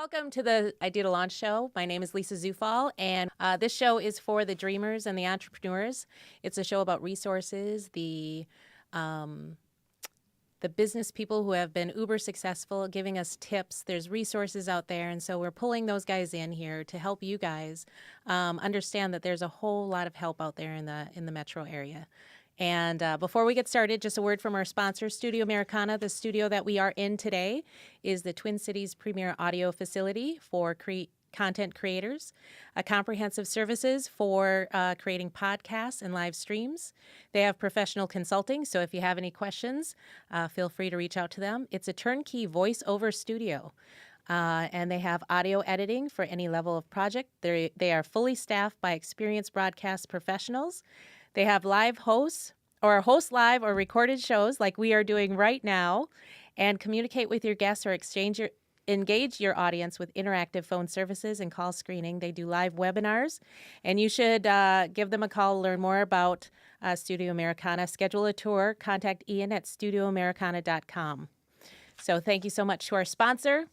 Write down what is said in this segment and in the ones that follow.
Welcome to the Idea to Launch show. My name is Lisa Zufall, and this show is for the dreamers and the entrepreneurs. It's a show about resources, the business people who have been uber successful, giving us tips. There's resources out there, and so we're pulling those guys in here to help you guys understand that there's a whole lot of help out there in the metro area. And before we get started, just a word from our sponsor, Studio Americana. The studio that we are in today is the Twin Cities' premier audio facility for content creators, comprehensive services for creating podcasts and live streams. They have professional consulting, so if you have any questions, feel free to reach out to them. It's a turnkey voice-over studio. And they have audio editing for any level of project. They are fully staffed by experienced broadcast professionals. They have live hosts or host live or recorded shows like we are doing right now, and communicate with your guests or engage your audience with interactive phone services and call screening. They do live webinars, and you should give them a call to learn more about Studio Americana. Schedule a tour. Contact Ian at studioamericana.com. So thank you so much to our sponsor,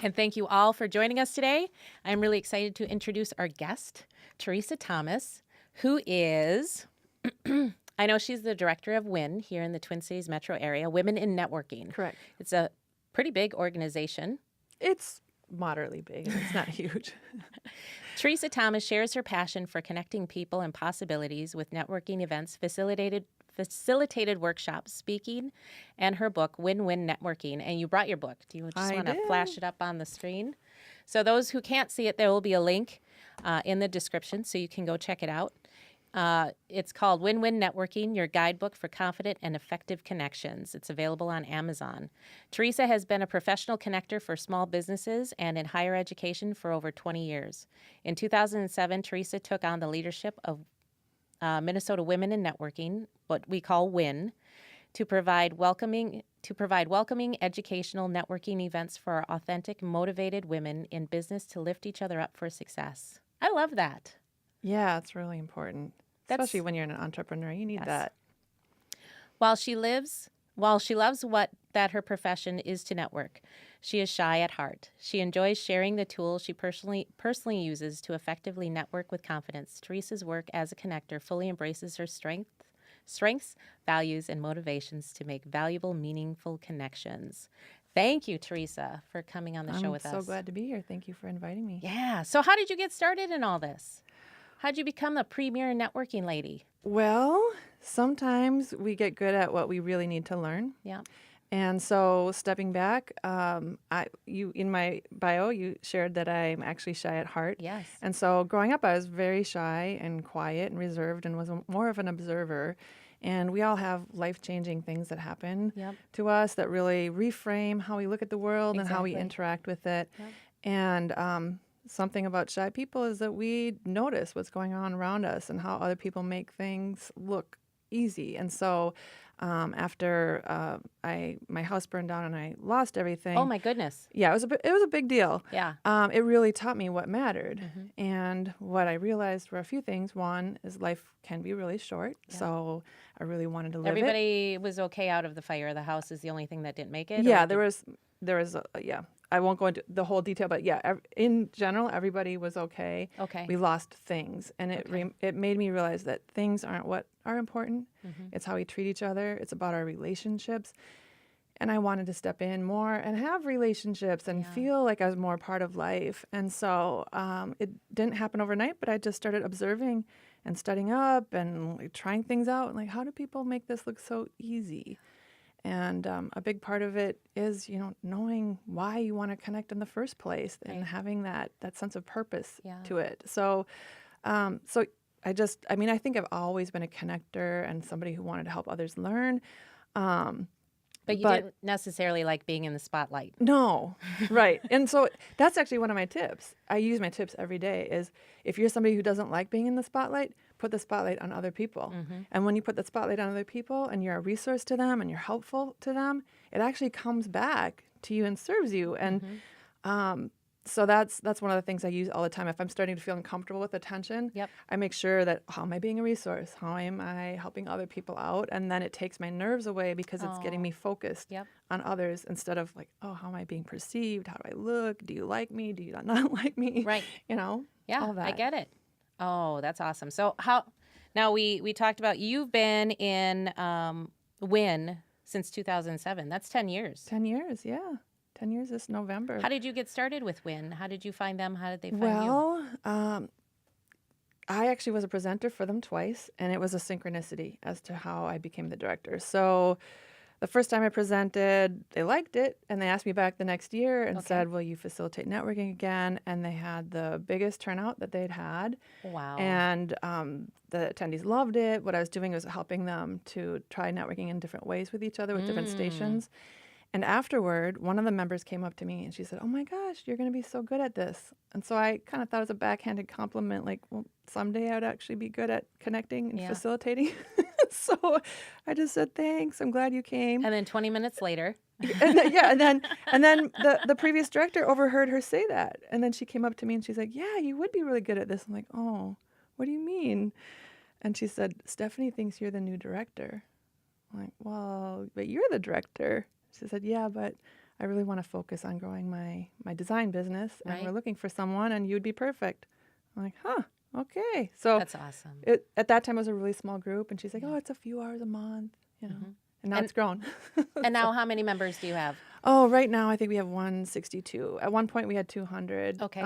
and thank you all for joining us today. I'm really excited to introduce our guest, Teresa Thomas, who is, I know she's the director of WIN here in the Twin Cities metro area, Women in Networking. Correct. It's a pretty big organization. It's moderately big. It's not huge. Teresa Thomas shares her passion for connecting people and possibilities with networking events, facilitated workshops, speaking, and her book, Win-Win Networking. And you brought your book. Do you just want to flash it up on the screen? So those who can't see it, there will be a link in the description so you can go check it out. It's called Win-Win Networking, your guidebook for confident and effective connections. It's available on Amazon. Teresa has been a professional connector for small businesses and in higher education for over 20 years. In 2007, Teresa took on the leadership of Minnesota Women in Networking, what we call WIN, to provide welcoming educational networking events for authentic, motivated women in business to lift each other up for success. I love that. Yeah, it's really important. Especially when you're an entrepreneur, you need that. While she loves that her profession is to network, she is shy at heart. She enjoys sharing the tools she personally uses to effectively network with confidence. Teresa's work as a connector fully embraces her strengths, values, and motivations to make valuable, meaningful connections. Thank you, Teresa, for coming on the show with us. I'm so glad to be here. Thank you for inviting me. Yeah. So how did you get started in all this? How'd you become a premier networking lady? Well, sometimes we get good at what we really need to learn. Yeah. And so stepping back, you in my bio, you shared that I'm actually shy at heart. Yes. And so growing up, I was very shy and quiet and reserved and was more of an observer. And we all have life-changing things that happen to us that really reframe how we look at the world and how we interact with it. Yep. And something about shy people is that we notice what's going on around us and how other people make things look easy. And so after my house burned down and I lost everything. Oh my goodness. Yeah, it was a big deal. Yeah. It really taught me what mattered. Mm-hmm. And what I realized were a few things. One is life can be really short. Yeah. So I really wanted to live Everybody was okay out of the fire. The house is the only thing that didn't make it? Yeah, there was I won't go into the whole detail, but yeah, in general, everybody was okay. Okay. We lost things, and it made me realize that things aren't what are important. Mm-hmm. It's how we treat each other. It's about our relationships. And I wanted to step in more and have relationships and feel like I was more part of life. And so it didn't happen overnight, but I just started observing and studying up and trying things out. And how do people make this look so easy? And a big part of it is, knowing why you want to connect in the first place and having that sense of purpose to it. So, I think I've always been a connector and somebody who wanted to help others learn. But you didn't necessarily like being in the spotlight. No, right. And so that's actually one of my tips. I use my tips every day is if you're somebody who doesn't like being in the spotlight, put the spotlight on other people. Mm-hmm. And when you put the spotlight on other people and you're a resource to them and you're helpful to them, it actually comes back to you and serves you. And So that's one of the things I use all the time. If I'm starting to feel uncomfortable with attention, Yep. I make sure that how am I being a resource? How am I helping other people out? And then it takes my nerves away because it's getting me Oh, focused yep. on others instead of like, oh, how am I being perceived? How do I look? Do you like me? Do you not like me? Right. You know, Yeah, all I that. get it. Oh, that's awesome. So now we talked about you've been in Win since 2007. That's 10 years. 10 years, yeah. 10 years this November. How did you get started with Win? How did you find them? How did they find you? Well, I actually was a presenter for them twice, and it was a synchronicity as to how I became the director. So the first time I presented, they liked it, and they asked me back the next year and Okay. said, will you facilitate networking again? And they had the biggest turnout that they'd had. Wow. And the attendees loved it. What I was doing was helping them to try networking in different ways with each other with different stations. And afterward, one of the members came up to me and she said, oh my gosh, you're going to be so good at this. And so I kind of thought it was a backhanded compliment, like, well, someday I would actually be good at connecting and Yeah. facilitating. So I just said, thanks. I'm glad you came. And then 20 minutes later. And then the previous director overheard her say that. And then she came up to me and she's like, yeah, you would be really good at this. I'm like, oh, what do you mean? And she said, Stephanie thinks you're the new director. I'm like, well, but you're the director. She said, yeah, but I really want to focus on growing my design business, and Right. we're looking for someone, and you'd be perfect. I'm like, huh, okay. So That's awesome. at that time, it was a really small group, and she's like, oh, it's a few hours a month, you know. And now And- it's grown. And now how many members do you have? Oh, right now, I think we have 162. At one point, we had 200. Okay.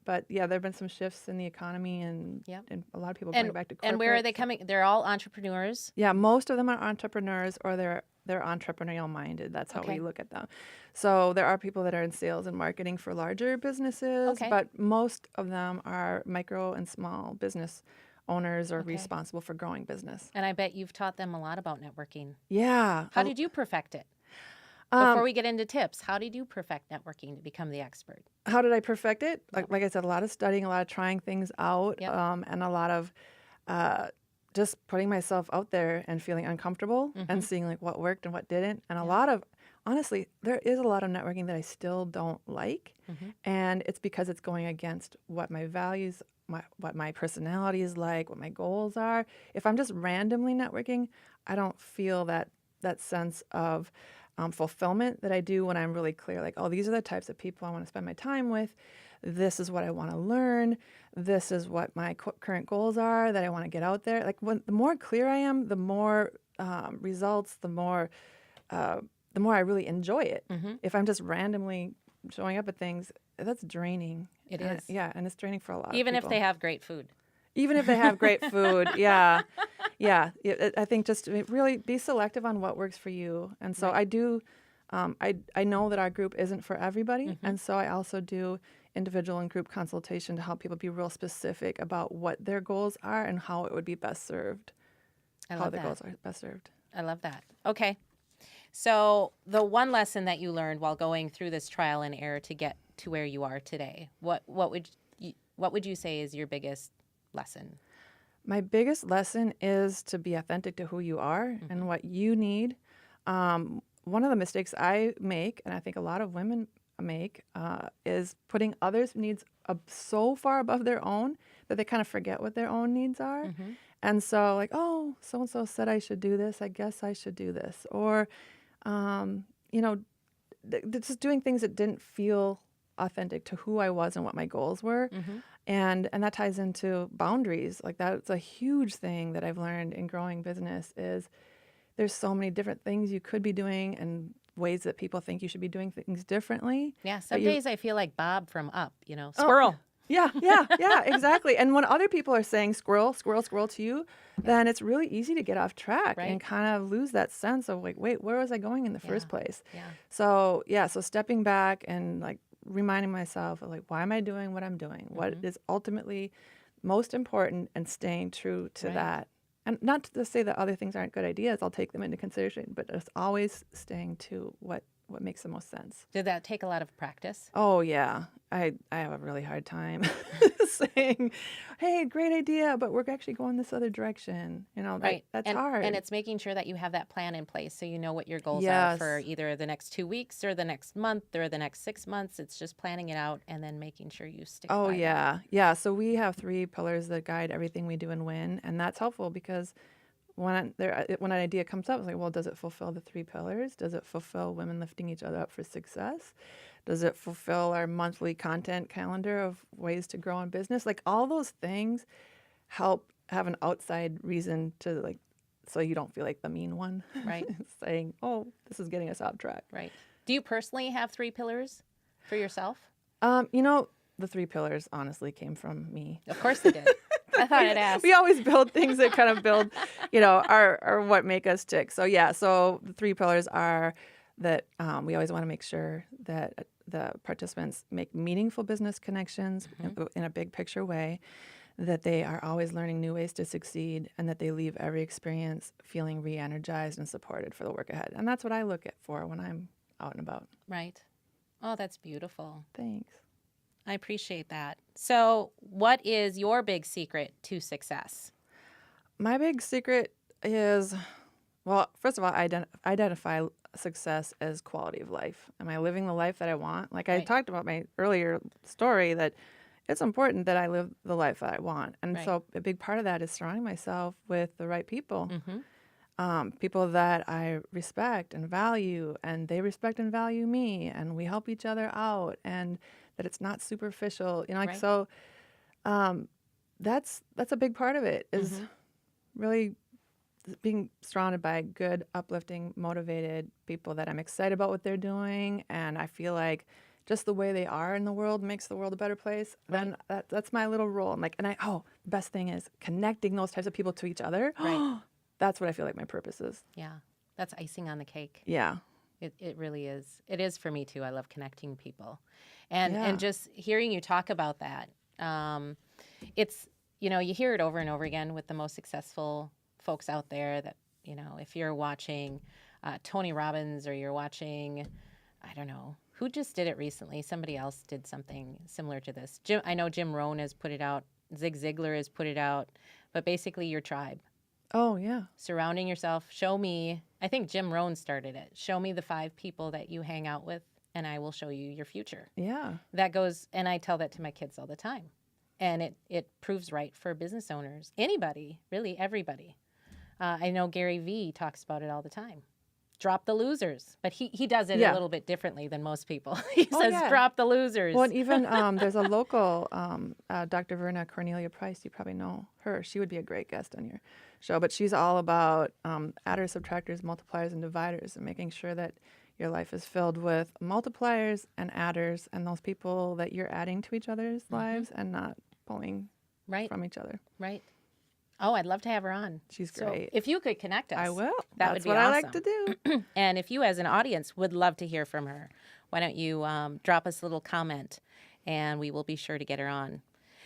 But yeah, there have been some shifts in the economy, and, Yep. and a lot of people going back to corporate. And where are they coming? They're all entrepreneurs. Yeah, most of them are entrepreneurs, or they're entrepreneurial minded. That's how Okay. we look at them. So there are people that are in sales and marketing for larger businesses, Okay. but most of them are micro and small business owners or Okay. responsible for growing business. And I bet you've taught them a lot about networking. Yeah. How did you perfect it? Before we get into tips, how did you perfect networking to become the expert? How did I perfect it? Like I said, a lot of studying, a lot of trying things out, Yep. and a lot of just putting myself out there and feeling uncomfortable and seeing like what worked and what didn't. And a lot of, honestly, there is a lot of networking that I still don't like. And it's because it's going against what my values, what my personality is like, what my goals are. If I'm just randomly networking, I don't feel that sense of fulfillment that I do when I'm really clear, like, oh, these are the types of people I want to spend my time with. This is what I want to learn. This is what my current goals are that I want to get out there. Like, the more clear I am, the more results, the more I really enjoy it. If I'm just randomly showing up at things, that's draining. It And is. yeah, and it's draining for a lot of Even if people. they have great food. Even if they have great food, yeah. I think just to really be selective on what works for you. And so I do, I know that our group isn't for everybody. And so I also do individual and group consultation to help people be real specific about what their goals are and how it would be best served. I How love the that. goals are best served. I love that. Okay. So the one lesson that you learned while going through this trial and error to get to where you are today, what would you say is your biggest lesson? My biggest lesson is to be authentic to who you are and what you need. One of the mistakes I make, and I think a lot of women make, is putting others' needs so far above their own that they kind of forget what their own needs are. And so, like, oh, so-and-so said I should do this, I guess I should do this. Or, you know, just doing things that didn't feel authentic to who I was and what my goals were. And that ties into boundaries. Like, that's a huge thing that I've learned in growing business is there's so many different things you could be doing and ways that people think you should be doing things differently. Yeah, some you- days I feel like Bob from Up, squirrel. Yeah, exactly. And when other people are saying squirrel, squirrel, squirrel to you, then it's really easy to get off track Right. and kind of lose that sense of like, wait, where was I going in the first place? Yeah. So stepping back and like reminding myself of like, why am I doing what I'm doing? What is ultimately most important, and staying true to Right. that. And not to say that other things aren't good ideas, I'll take them into consideration, but it's always staying to what what makes the most sense. Did that take a lot of practice? Oh yeah, I have a really hard time saying, "Hey, great idea, but we're actually going this other direction." Right. That's And hard. it's making sure that you have that plan in place so you know what your goals are for Yes. either the next 2 weeks or the next month or the next 6 months. It's just planning it out and then making sure you stick Oh by them. yeah, yeah. So we have 3 pillars that guide everything we do and win, and that's helpful because when an idea comes up, it's like, well, does it fulfill the 3 pillars? Does it fulfill women lifting each other up for success? Does it fulfill our monthly content calendar of ways to grow in business? Like all those things help have an outside reason to like, so you don't feel like the mean one Right. saying, "Oh, this is getting us off track." Right. Do you personally have 3 pillars for yourself? You know, the 3 pillars honestly came from me. Of course they did. I thought I'd ask. We always build things that kind of build, are what make us tick. So yeah, so the 3 pillars are that we always want to make sure that the participants make meaningful business connections in a big picture way, that they are always learning new ways to succeed, and that they leave every experience feeling re-energized and supported for the work ahead. And that's what I look at for when I'm out and about. Right. Oh, that's beautiful. Thanks. I appreciate that. So, what is your big secret to success? My big secret is, well, first of all, identify success as quality of life. Am I living the life that I want? Like I Right. talked about my earlier story, that it's important that I live the life that I want. And Right. so a big part of that is surrounding myself with the right people, Mm-hmm. people that I respect and value, and they respect and value me, and we help each other out, and that it's not superficial. Right. So that's a big part of it, is really being surrounded by good, uplifting, motivated people that I'm excited about what they're doing, and I feel like just the way they are in the world makes the world a better place. Then that's my little role. The best thing is connecting those types of people to each other. Right. That's what I feel like my purpose is. Yeah. That's icing on the cake. Yeah. It really is. It is for me too. I love connecting people. And Yeah. just hearing you talk about that, it's, you hear it over and over again with the most successful folks out there that, if you're watching Tony Robbins, or you're watching, I don't know, who just did it recently? Somebody else did something similar to this. I know Jim Rohn has put it out. Zig Ziglar has put it out. But basically your tribe. Oh, yeah. Surrounding yourself. Show me, I think Jim Rohn started it. Show me the 5 people that you hang out with, and I will show you your future. Yeah. That goes, and I tell that to my kids all the time. And it proves right for business owners. Anybody, really everybody. I know Gary Vee talks about it all the time. Drop the losers. But he does it a little bit differently than most people. He says, yeah. drop the losers. Well, and even there's a local Dr. Verna Cornelia Price. You probably know her. She would be a great guest on your show. But she's all about adders, subtractors, multipliers, and dividers, and making sure that your life is filled with multipliers and adders, and those people that you're adding to each other's lives and not pulling from each other. Right. Oh, I'd love to have her on. She's So great. if you could connect us. I will. That That's would be what awesome. I like to do. And if you as an audience would love to hear from her, why don't you drop us a little comment, and we will be sure to get her on.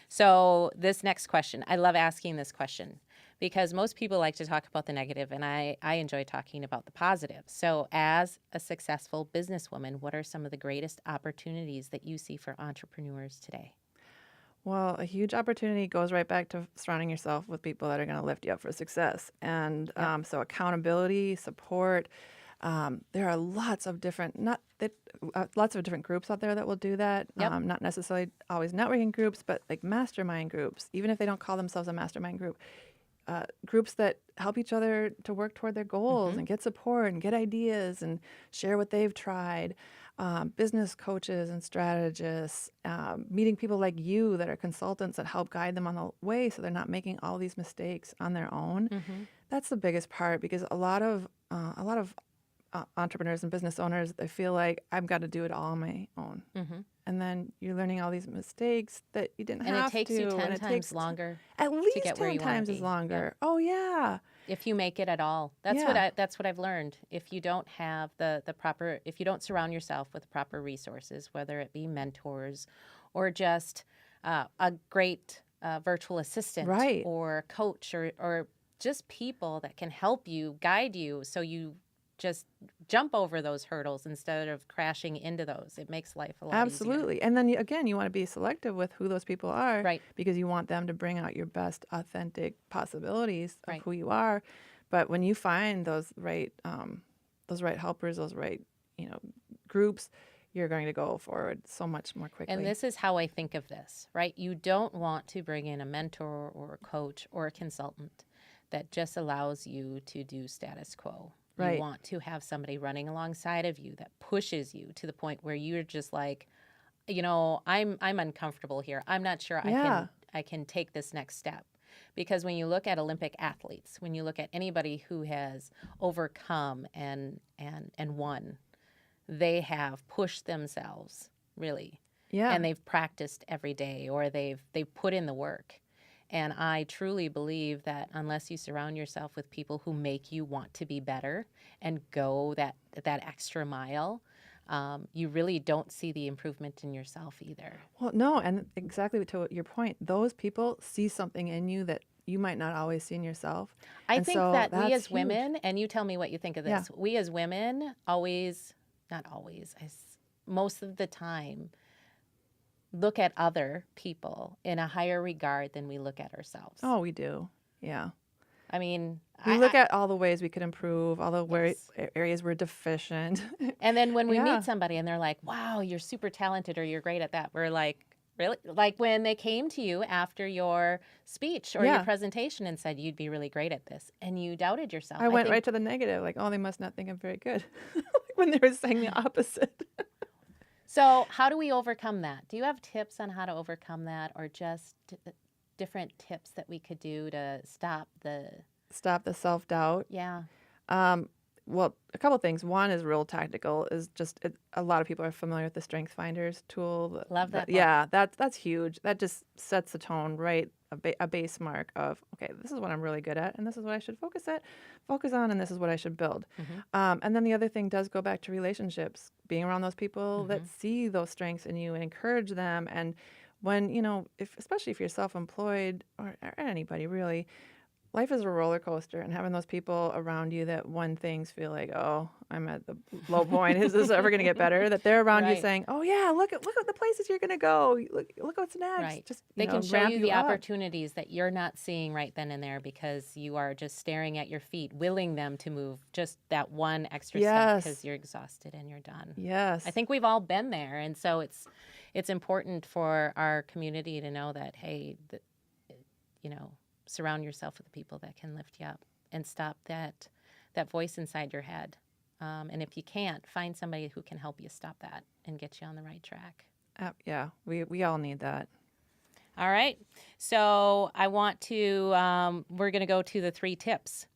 So this next question, I love asking this question because most people like to talk about the negative, and I enjoy talking about the positive. So as a successful businesswoman, what are some of the greatest opportunities that you see for entrepreneurs today? Well, a huge opportunity goes right back to surrounding yourself with people that are going to lift you up for success. And so accountability, support. There are lots of different groups out there that will do that. Yep. Not necessarily always networking groups, but like mastermind groups, even if they don't call themselves a mastermind group. Groups that help each other to work toward their goals and get support and get ideas and share what they've tried. Business coaches and strategists, meeting people like you that are consultants that help guide them on the way so they're not making all these mistakes on their own. That's the biggest part, because a lot of entrepreneurs and business owners, they feel like I've got to do it all on my own. And then you're learning all these mistakes that you didn't have to. And it takes you 10 times longer. At least to get where 10 you wanna times be. as longer. Yeah. Oh, yeah. If you make it at all. That's what I've learned. If you don't have the proper, if you don't surround yourself with proper resources, whether it be mentors or just a great virtual assistant Right. or coach or just people that can help you, guide you so you just jump over those hurdles instead of crashing into those. It makes life a lot easier. Absolutely. And then again, you want to be selective with who those people are, Right. because you want them to bring out your best authentic possibilities of Right. who you are. But when you find those right helpers, those right, groups, you're going to go forward so much more quickly. And this is how I think of this, right? You don't want to bring in a mentor or a coach or a consultant that just allows you to do status quo. Right. You want to have somebody running alongside of you that pushes you to the point where you're just like, I'm uncomfortable here. I'm not sure I can take this next step. Because when you look at Olympic athletes, when you look at anybody who has overcome and won, they have pushed themselves, really. Yeah. And they've practiced every day, or they've put in the work. And I truly believe that unless you surround yourself with people who make you want to be better and go that extra mile, you really don't see the improvement in yourself either. Well, no, and exactly to your point, those people see something in you that you might not always see in yourself. I think that we as huge. women, and you tell me what you think of this, we as women most of the time, look at other people in a higher regard than we look at ourselves. Oh, we do. Yeah. I mean, we look at all the ways we could improve, all the Yes. areas we're deficient. And then when we Yeah. meet somebody and they're like, wow, you're super talented or you're great at that, we're like, really? Like when they came to you after your speech or your Yeah. presentation and said you'd be really great at this and you doubted yourself. I went think- right to the negative, like, oh, they must not think I'm very good, when they were saying the opposite. So how do we overcome that? Do you have tips on how to overcome that, or just different tips that we could do to stop the self-doubt. Yeah. Well, a couple of things. One is real tactical. Is just a lot of people are familiar with the Strength Finders tool. Love that book. Yeah, that's huge. That just sets the tone, right? A base mark of, okay, this is what I'm really good at, and this is what I should focus on, and this is what I should build. And then the other thing does go back to relationships, being around those people that see those strengths in you and encourage them. And when especially if you're self-employed or anybody really, life is a roller coaster, and having those people around you that when things feel like, oh, I'm at the low point, is this ever going to get better? That they're around you Right. saying, oh yeah, look at the places you're going to go. Look what's next. Right. Just They can show ramp you the up. opportunities that you're not seeing right then and there because you are just staring at your feet, willing them to move just that one extra step Yes. because you're exhausted and you're done. Yes. I think we've all been there, and so it's important for our community to know that, hey, surround yourself with the people that can lift you up and stop that voice inside your head. And if you can't, find somebody who can help you stop that and get you on the right track. Yeah, we all need that. All right. So I want to, we're going to go to the 3 tips.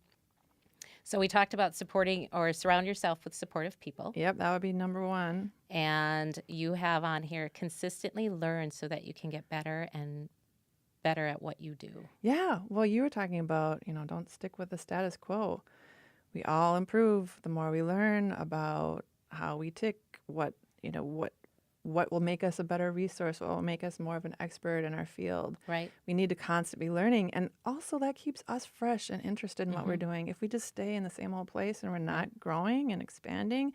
So we talked about supporting or surround yourself with supportive people. Yep, that would be number 1. And you have on here consistently learn so that you can get better and better at what you do. Yeah. Well, you were talking about, don't stick with the status quo. We all improve the more we learn about how we tick, what will make us a better resource, what will make us more of an expert in our field. Right. We need to constantly be learning. And also that keeps us fresh and interested in what we're doing. If we just stay in the same old place and we're not growing and expanding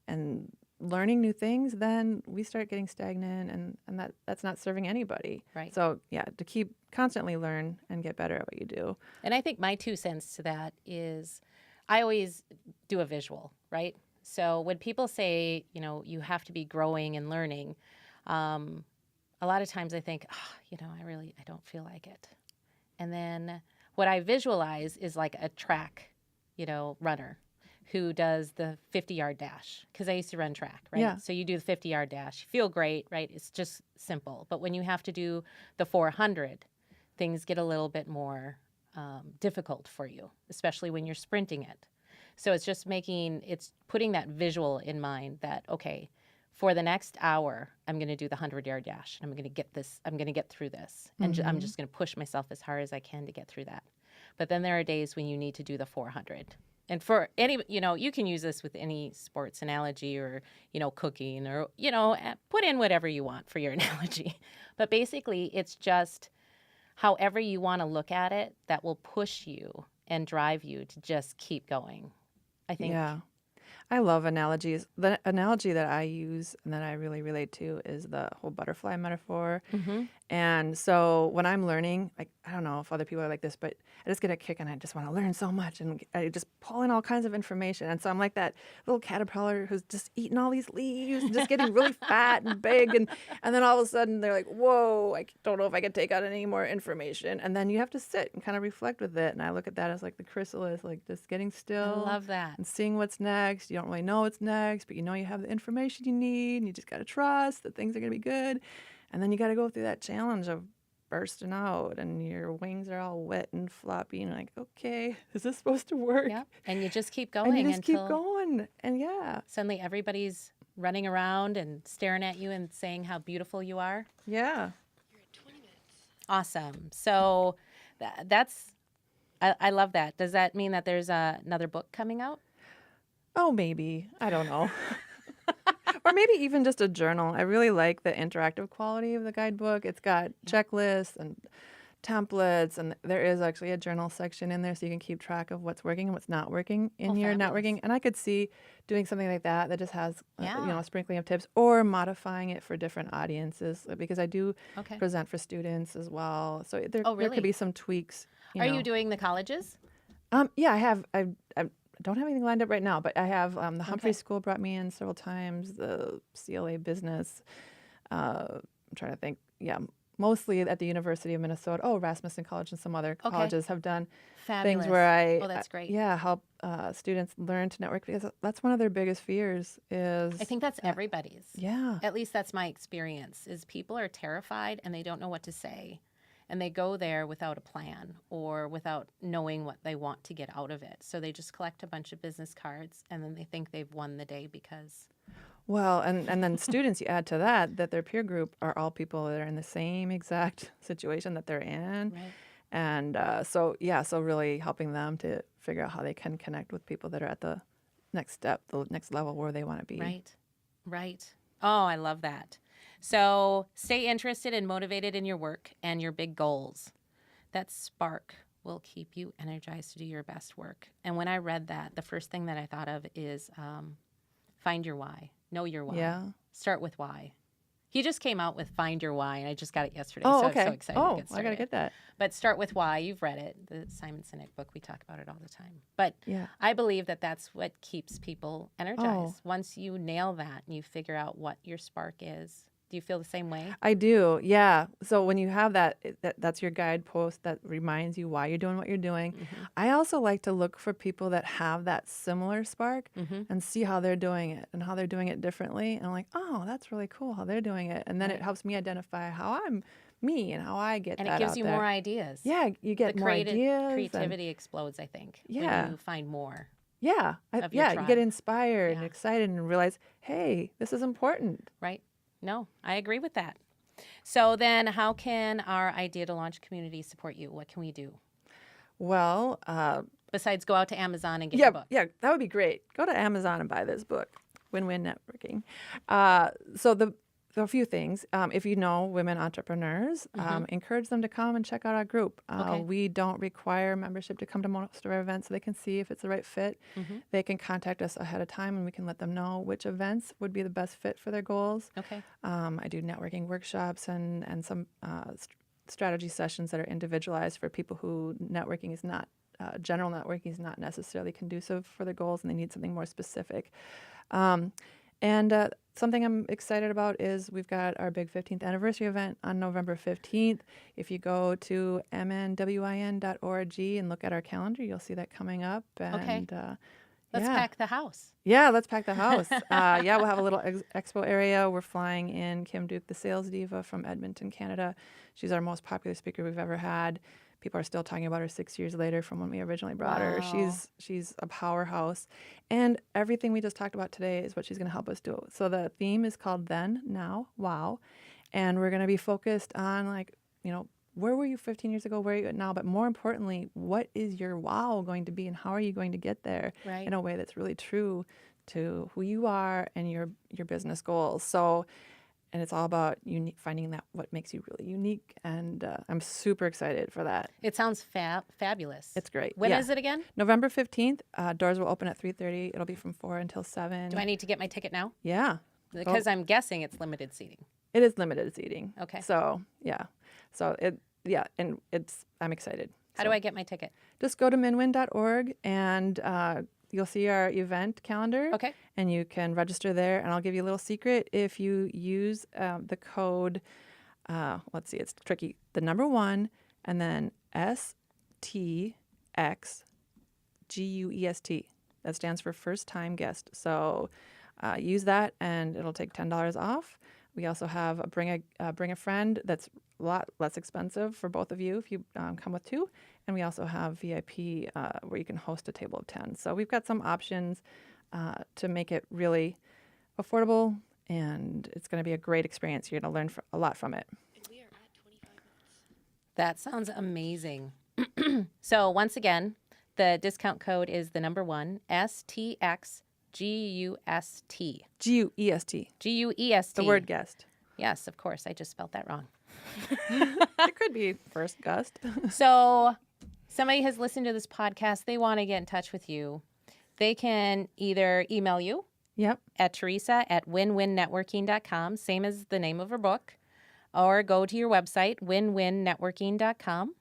and learning new things, then we start getting stagnant, and that's not serving anybody. Right. So yeah, to keep constantly learn and get better at what you do. And I think my 2 cents to that is I always do a visual, right? So when people say, you have to be growing and learning, a lot of times I think, I don't feel like it. And then what I visualize is like a track, runner who does the 50-yard dash, because I used to run track, right? Yeah. So you do the 50-yard dash, you feel great, right? It's just simple. But when you have to do the 400, things get a little bit more difficult for you, especially when you're sprinting it. So it's putting that visual in mind that, okay, for the next hour, I'm going to do the 100-yard dash, and I'm going to get through this. And I'm just going to push myself as hard as I can to get through that. But then there are days when you need to do the 400. And for any, you can use this with any sports analogy or, cooking or, put in whatever you want for your analogy. But basically, it's just however you want to look at it that will push you and drive you to just keep going. I think. Yeah. I love analogies. The analogy that I use and that I really relate to is the whole butterfly metaphor. Mm-hmm. And so when I'm learning, like, I don't know if other people are like this, but I just get a kick and I just want to learn so much and I just pull in all kinds of information. And so I'm like that little caterpillar who's just eating all these leaves and just getting really fat and big. And then all of a sudden they're like, whoa, I don't know if I can take on any more information. And then you have to sit and kind of reflect with it. And I look at that as like the chrysalis, like just getting I still love that. and seeing what's next. You don't really know what's next, but you know you have the information you need and you just got to trust that things are going to be good. And then you got to go through that challenge of bursting out and your wings are all wet and floppy and you're like, okay, is this supposed to work? Yep. And you just keep And you going just keep until going. And yeah, suddenly everybody's running around and staring at you and saying how beautiful you are. yeah. Awesome. So I love that. Does that mean that there's another book coming out? Oh, maybe. I don't know. Or maybe even just a journal. I really like the interactive quality of the guidebook. It's got checklists and templates, and there is actually a journal section in there so you can keep track of what's working and what's not working in your Fabulous. networking. And I could see doing something like that that just has Yeah. a sprinkling of tips or modifying it for different audiences because I do Okay. present for students as well. So there Oh, there really? could be some tweaks. Are you doing the colleges? Yeah, I don't have anything lined up right now, but I have the Humphrey Okay. School brought me in several times. The CLA Business. I'm trying to think. Yeah, mostly at the University of Minnesota. Oh, Rasmussen College and some other Okay. colleges have done Fabulous. things where Oh, that's great. help students learn to network because that's one of their biggest fears is I think that's everybody's. yeah. At least that's my experience, is people are terrified and they don't know what to say. And they go there without a plan or without knowing what they want to get out of it. So they just collect a bunch of business cards and then they think they've won the day because Well, and then students, you add to that their peer group are all people that are in the same exact situation that they're in. right. And so really helping them to figure out how they can connect with people that are at the next step, the next level where they want to be. Right. Right. Oh, I love that. So stay interested and motivated in your work and your big goals. That spark will keep you energized to do your best work. And when I read that, the first thing that I thought of is find your why. Know your why. Yeah. Start with why. He just came out with Find Your Why, and I just got it yesterday. Oh, so okay. I'm so excited to Oh, get I started. gotta get that. But start with why. You've read it, the Simon Sinek book. We talk about it all the time. But Yeah. I believe that that's what keeps people energized. Oh. Once you nail that and you figure out what your spark is. Do you feel the same way? I do. Yeah. So when you have that's your guidepost that reminds you why you're doing what you're doing. Mm-hmm. I also like to look for people that have that similar spark Mm-hmm. and see how they're doing it and how they're doing it differently. And I'm like, oh, that's really cool how they're doing it. And then Right. it helps me identify how I'm me and how I get And that it gives out you there. more ideas. Yeah, you get The more ideas. and- creativity explodes, I think, Yeah. when you find more. Yeah, of your you tribe. get inspired and Yeah. excited and realize, hey, this is important. Right? No, I agree with that. So then how can our Idea to Launch community support you? What can we do? Well, Besides go out to Amazon and get your book. yeah, that would be great. Go to Amazon and buy this book, Win-Win Networking. So there are a few things. If you know women entrepreneurs, encourage them to come and check out our group. Okay. We don't require membership to come to most of our events, so they can see if it's the right fit. They can contact us ahead of time, and we can let them know which events would be the best fit for their goals. Okay. I do networking workshops and some strategy sessions that are individualized for people who networking is not general networking is not necessarily conducive for their goals, and they need something more specific. And something I'm excited about is we've got our big 15th anniversary event on November 15th. If you go to mnwin.org and look at our calendar, you'll see that coming up. And, Okay. Let's yeah. pack the house. Yeah, let's pack the house. We'll have a little expo area. We're flying in Kim Duke, the sales diva from Edmonton, Canada. She's our most popular speaker we've ever had. People are still talking about her 6 years later from when we originally brought her. Wow. She's a powerhouse. And everything we just talked about today is what she's going to help us do. So the theme is called Then, Now, Wow. And we're going to be focused on, where were you 15 years ago? Where are you at now? But more importantly, what is your wow going to be and how are you going to get there Right. in a way that's really true to who you are and your business goals? So it's all about finding that what makes you really unique. And I'm super excited for that. It sounds fabulous. It's great. When is it again? November 15th. Doors will open at 3:30. It'll be from 4 until 7. Do I need to get my ticket now? Yeah. Because I'm guessing it's limited seating. It is limited seating. Okay. So, yeah. So, I'm excited. How do I get my ticket? Just go to minwin.org and you'll see our event calendar. Okay. And you can register there. And I'll give you a little secret. If you use the code, let's see, it's tricky. The number 1 and then STXGUEST. That stands for first time guest. So use that and it'll take $10 off. We also have a bring a friend that's a lot less expensive for both of you if you come with 2. And we also have VIP where you can host a table of 10. So we've got some options to make it really affordable, and it's going to be a great experience. You're going to learn a lot from it. And we are at 25 minutes. That sounds amazing. So once again, the discount code is the number 1, STXGUST. GUEST. GUEST. The word guest. Yes, of course. I just spelled that wrong. It could be first gust. So somebody has listened to this podcast. They want to get in touch with you. They can either email you Yep. at Teresa at winwinnetworking.com, same as the name of her book, or go to your website, winwinnetworking.com.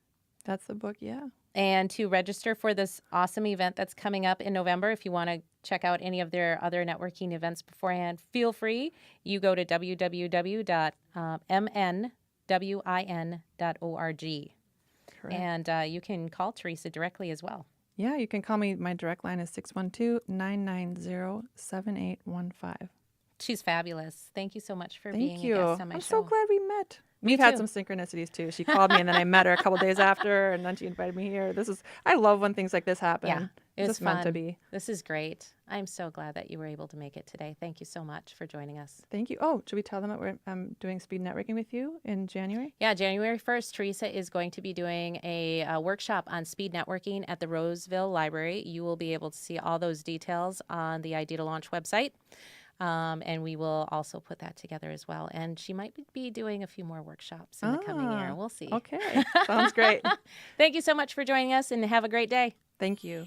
That's the book, yeah. And to register for this awesome event that's coming up in November, if you want to check out any of their other networking events beforehand, feel free. You go to www.mnwin.org. Correct. And you can call Teresa directly as well. Yeah, you can call me. My direct line is 612-990-7815. She's fabulous. Thank you so much for Thank being you. a guest on my I'm show. so glad we met. Me We've had too. some synchronicities too. She called me and then I met her a couple days after and then she invited me here. I love when things like this happen. Yeah, it It's was just meant to fun. be. This is great. I'm so glad that you were able to make it today. Thank you so much for joining us. Thank you. Oh, should we tell them that I'm doing speed networking with you in January? Yeah, January 1st, Teresa is going to be doing a workshop on speed networking at the Roseville Library. You will be able to see all those details on the Idea to Launch website. And we will also put that together as well. And she might be doing a few more workshops in the coming year. We'll see. Okay. Sounds great. Thank you so much for joining us and have a great day. Thank you.